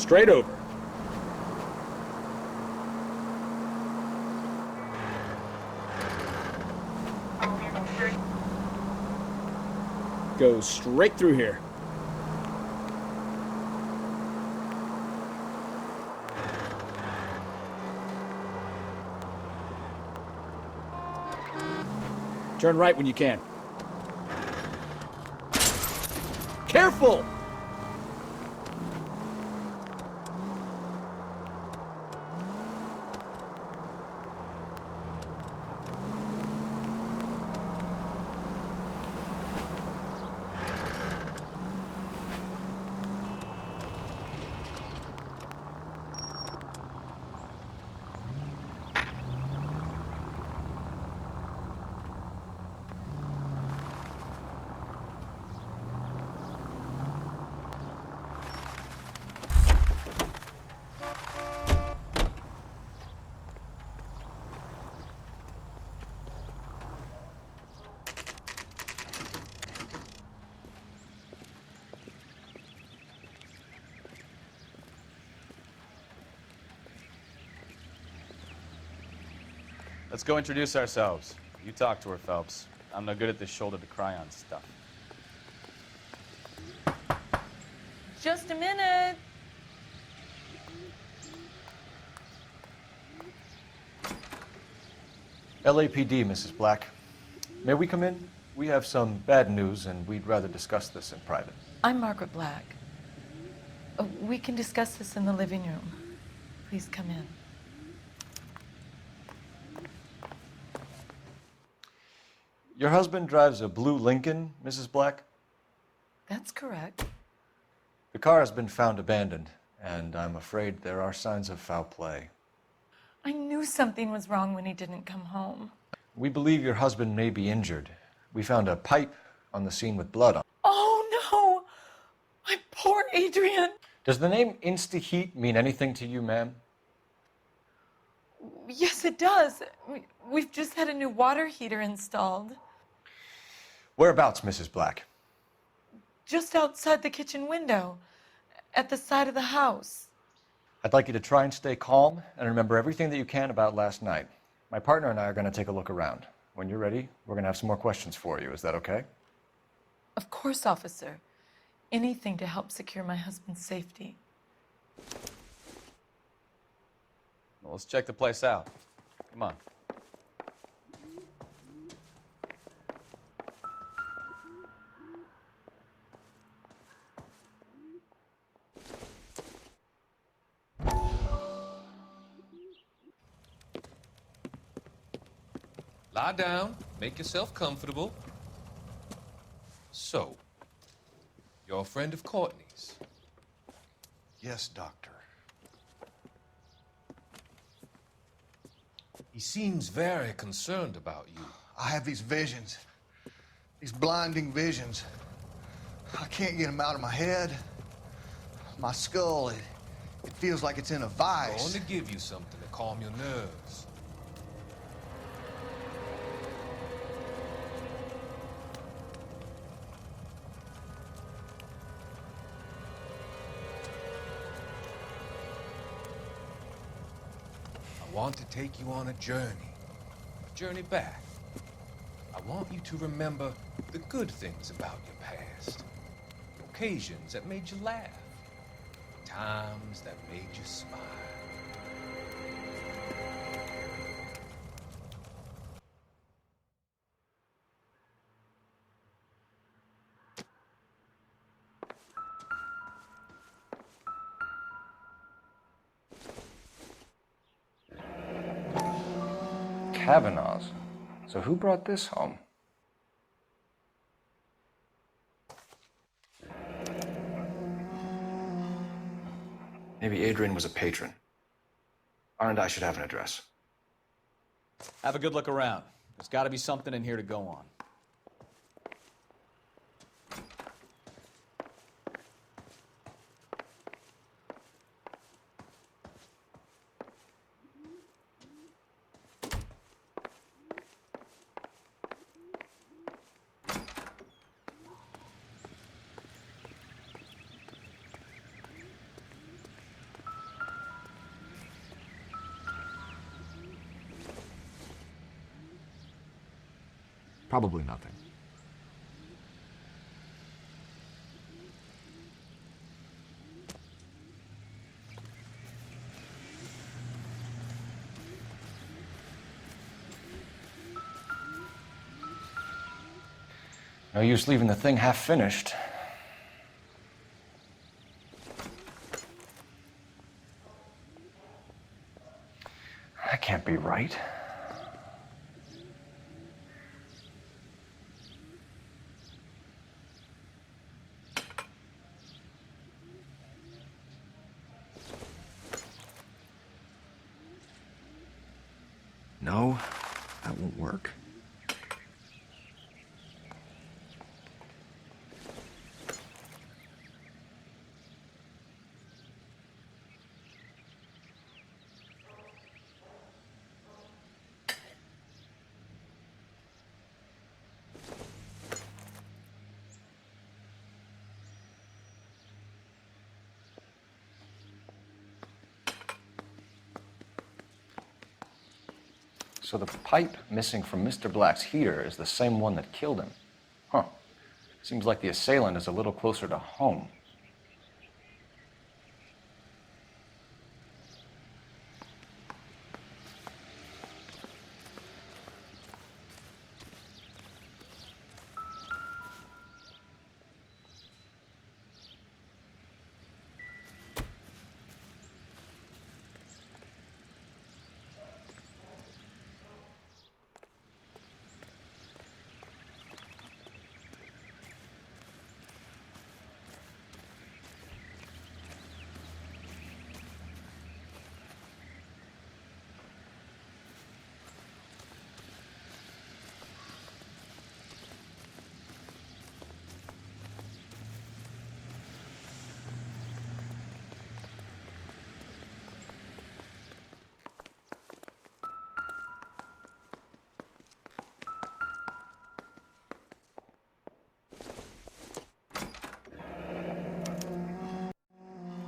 straight over. Go straight through here. Turn right when you can. Careful! Let's go introduce ourselves. You talk to her, Phelps. I'm no good at this shoulder to cry on stuff. Just a minute. LAPD, Mrs. Black. May we come in? We have some bad news, and we'd rather discuss this in private. I'm Margaret Black. We can discuss this in the living room. Please come in. Your husband drives a blue Lincoln, Mrs. Black? That's correct. The car has been found abandoned, and I'm afraid there are signs of foul play. I knew something was wrong when he didn't come home. We believe your husband may be injured. We found a pipe on the scene with blood on it. Oh, no! My poor Adrian! Does the name Insta-Heat mean anything to you, ma'am? Yes, it does. We've just had a new water heater installed. Whereabouts, Mrs. Black? Just outside the kitchen window, at the side of the house. I'd like you to try and stay calm and remember everything that you can about last night. My partner and I are going to take a look around. When you're ready, we're going to have some more questions for you. Is that okay? Of course, officer. Anything to help secure my husband's safety. Well, let's check the place out. Come on. Lie down, make yourself comfortable. So, you're a friend of Courtney's? Yes, Doctor. He seems very concerned about you. I have these visions, these blinding visions. I can't get them out of my head. My skull, it feels like it's in a I'm vice. going to give you something to calm your nerves. I want to take you on a journey back. I want you to remember the good things about your past, the occasions that made you laugh, the times that made you smile. Kavanaugh's. So who brought this home? Maybe Adrian was a patron. R&I should have an address. Have a good look around. There's got to be something in here to go on. Probably nothing. No use leaving the thing half finished. That can't be right. No, that won't work. So the pipe missing from Mr. Black's heater is the same one that killed him. Huh. Seems like the assailant is a little closer to home.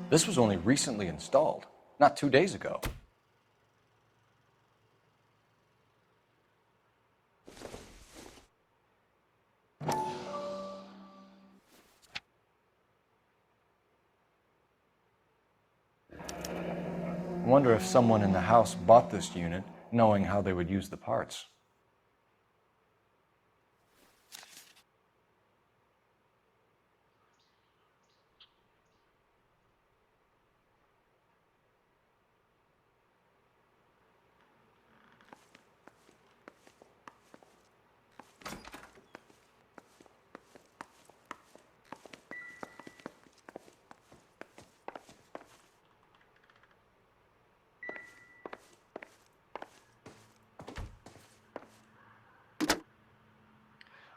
This was only recently installed, not 2 days ago. I wonder if someone in the house bought this unit knowing how they would use the parts.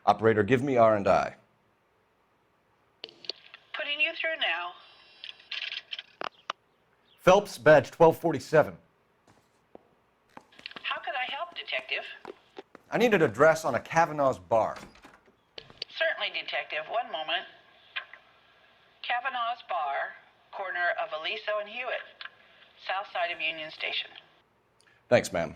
Operator, give me R&I. Putting you through now. Phelps, badge 1247. How could I help, Detective? I need an address on a Kavanaugh's bar. Certainly, Detective. One moment. Kavanaugh's Bar, corner of Aliso and Hewitt, south side of Union Station. Thanks, ma'am.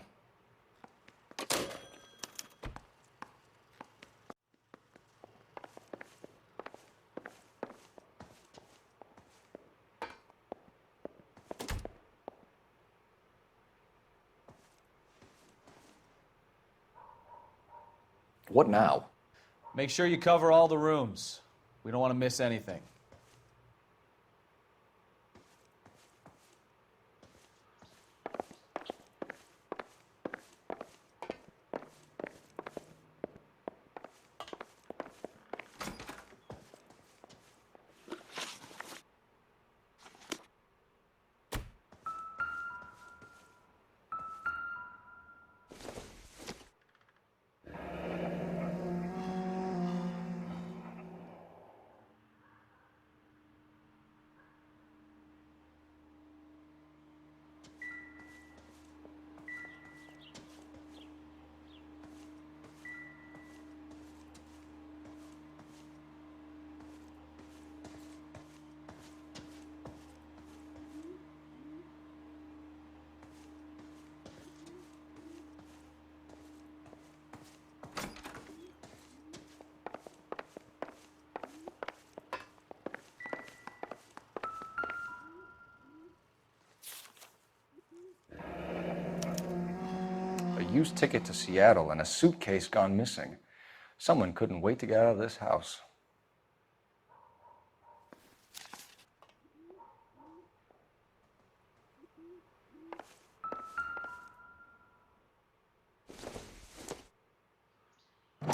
What now? Make sure you cover all the rooms. We don't want to miss anything. used ticket to Seattle, and a suitcase gone missing. Someone couldn't wait to get out of this house.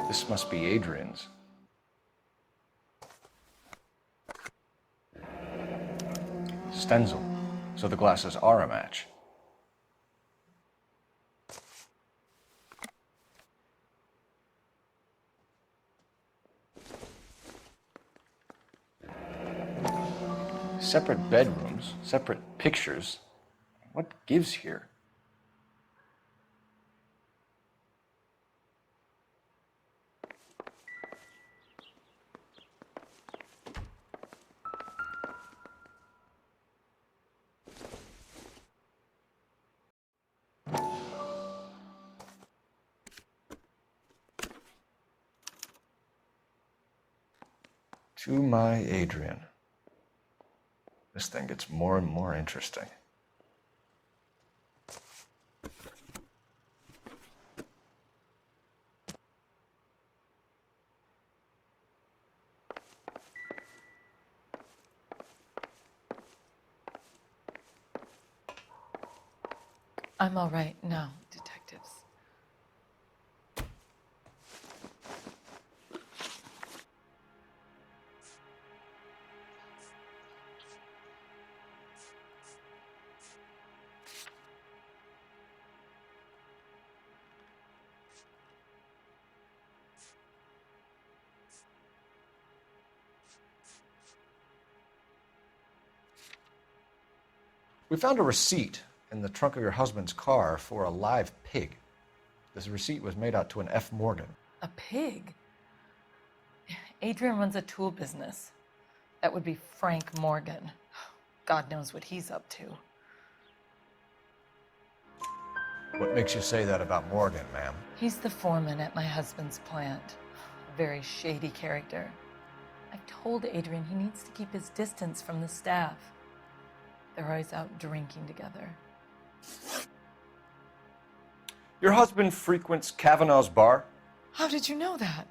This must be Adrian's. Stenzel. So the glasses are a match. Separate bedrooms, separate pictures. What gives here? To my Adrian. This thing gets more and more interesting. I'm all right now, detectives. We found a receipt in the trunk of your husband's car for a live pig. This receipt was made out to an F. Morgan. A pig? Adrian runs a tool business. That would be Frank Morgan. God knows what he's up to. What makes you say that about Morgan, ma'am? He's the foreman at my husband's plant. A very shady character. I've told Adrian he needs to keep his distance from the staff. They're always out drinking together. Your husband frequents Kavanaugh's bar? How did you know that?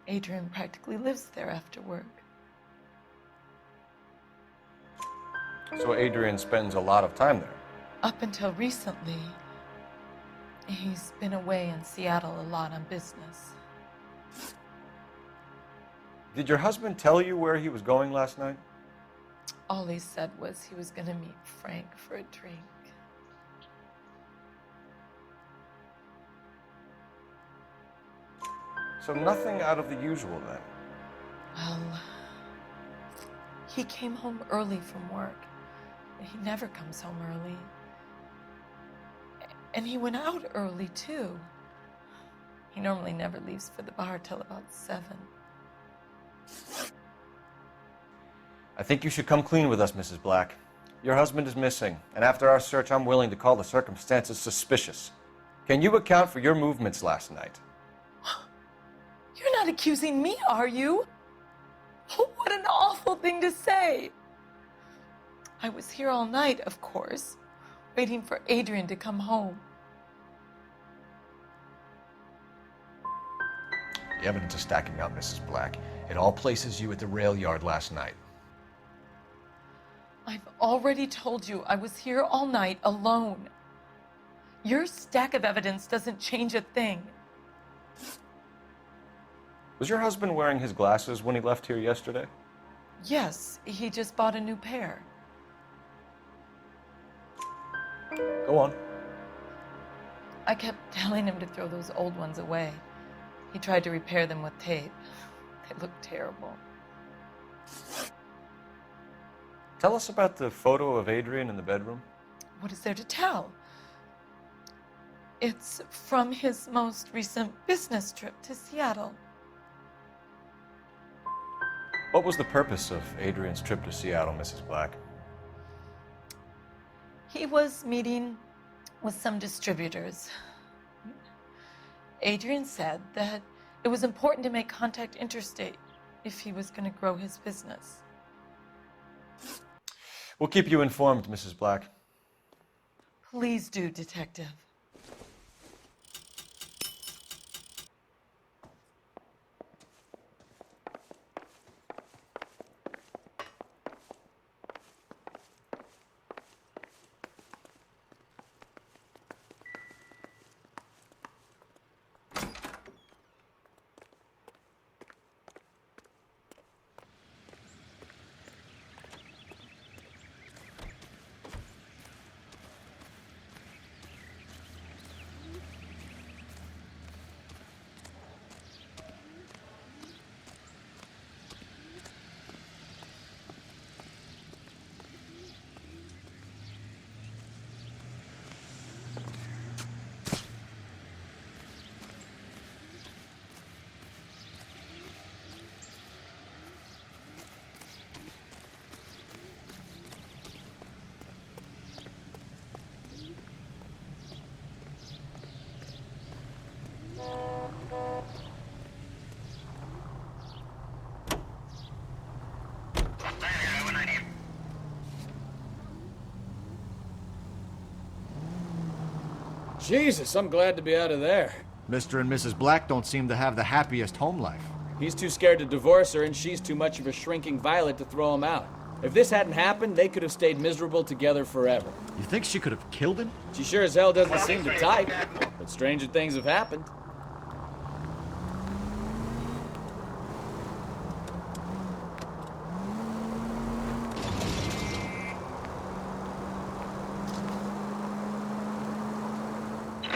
Adrian practically lives there after work. So Adrian spends a lot of time there. Up until recently, he's been away in Seattle a lot on business. Did your husband tell you where he was going last night? All he said was he was going to meet Frank for a drink. So nothing out of the usual then. Well, he came home early from work. He never comes home early. And he went out early, too. He normally never leaves for the bar till about 7. I think you should come clean with us, Mrs. Black. Your husband is missing, and after our search, I'm willing to call the circumstances suspicious. Can you account for your movements last night? You're not accusing me, are you? What an awful thing to say. I was here all night, of course, waiting for Adrian to come home. The evidence is stacking up, Mrs. Black. It all places you at the rail yard last night. I've already told you I was here all night alone. Your stack of evidence doesn't change a thing. Was your husband wearing his glasses when he left here yesterday? Yes, he just bought a new pair. Go on. I kept telling him to throw those old ones away. He tried to repair them with tape. They look terrible. Tell us about the photo of Adrian in the bedroom. What is there to tell? It's from his most recent business trip to Seattle. What was the purpose of Adrian's trip to Seattle, Mrs. Black? He was meeting with some distributors. Adrian said that it was important to make contact interstate if he was going to grow his business. We'll keep you informed, Mrs. Black. Please do, Detective. Jesus, I'm glad to be out of there. Mr. and Mrs. Black don't seem to have the happiest home life. He's too scared to divorce her, and she's too much of a shrinking violet to throw him out. If this hadn't happened, they could have stayed miserable together forever. You think she could have killed him? She sure as hell doesn't seem to type, but stranger things have happened.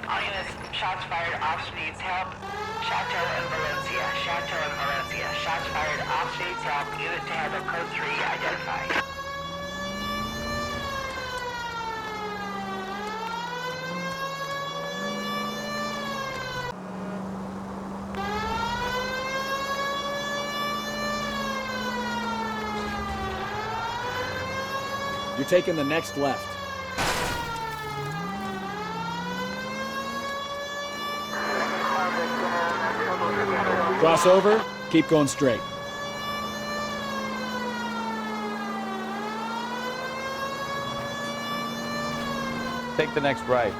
All units, shots fired, officer needs help. Chateau and Valencia. Chateau and Valencia. Shots fired, officer needs help. Unit to handle code 3 identified. You're taking the next left. Cross over, keep going straight. Take the next right.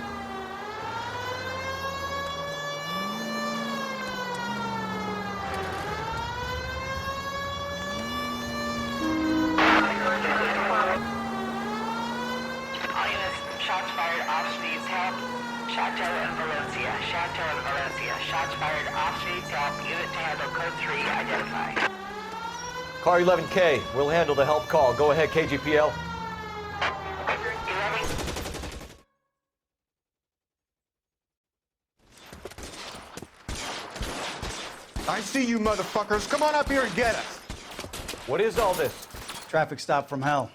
All units, shots fired, officer needs help. Chateau and Valencia. Chateau and Valencia. Shots fired, officer needs help. Unit to handle code 3 identified. Car 11K, we'll handle the help call. Go ahead, KGPL. 11. I see you motherfuckers. Come on up here and get us. What is all this? Traffic stop from hell.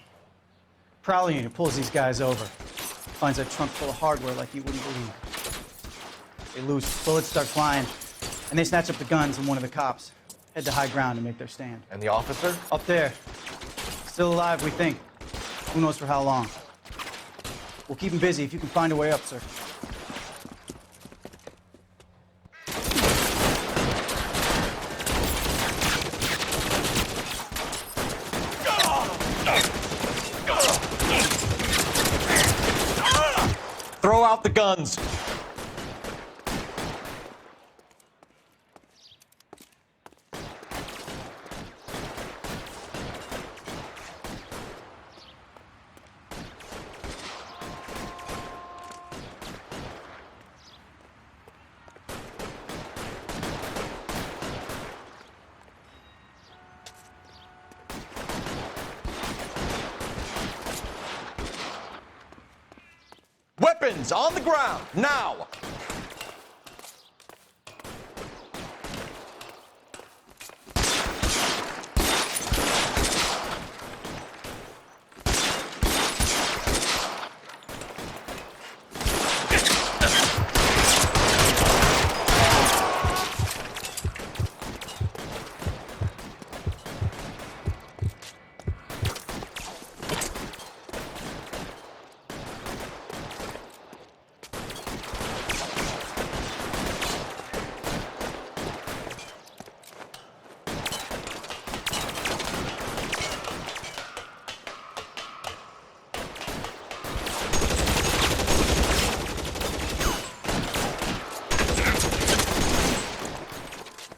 Prowler unit pulls these guys over. Finds a trunk full of hardware like you wouldn't believe. They loose, bullets start flying, and they snatch up the guns and one of the cops. Head to high ground and make their stand. And the officer? Up there. Still alive, we think. Who knows for how long. We'll keep him busy if you can find a way up, sir. Throw out the guns. Weapons on the ground, now!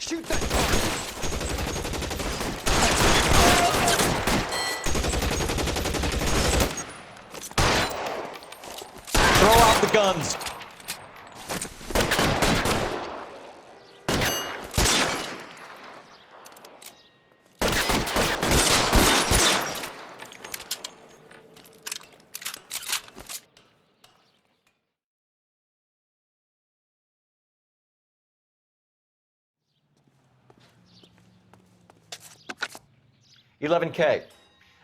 Shoot that car! Throw out the guns! "11K.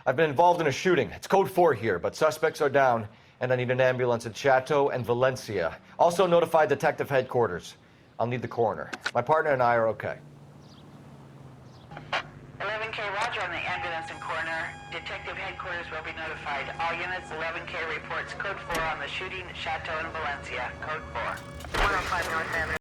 I've been involved in a shooting. It's code 4 here, but suspects are down, and I need an ambulance at Chateau and Valencia. Also notify detective headquarters. I'll need the coroner. My partner and I are okay." 11K, roger on the ambulance and coroner. Detective headquarters will be notified. All units, 11K reports code 4 on the shooting at Chateau and Valencia. Code 4. 105 North Avenue.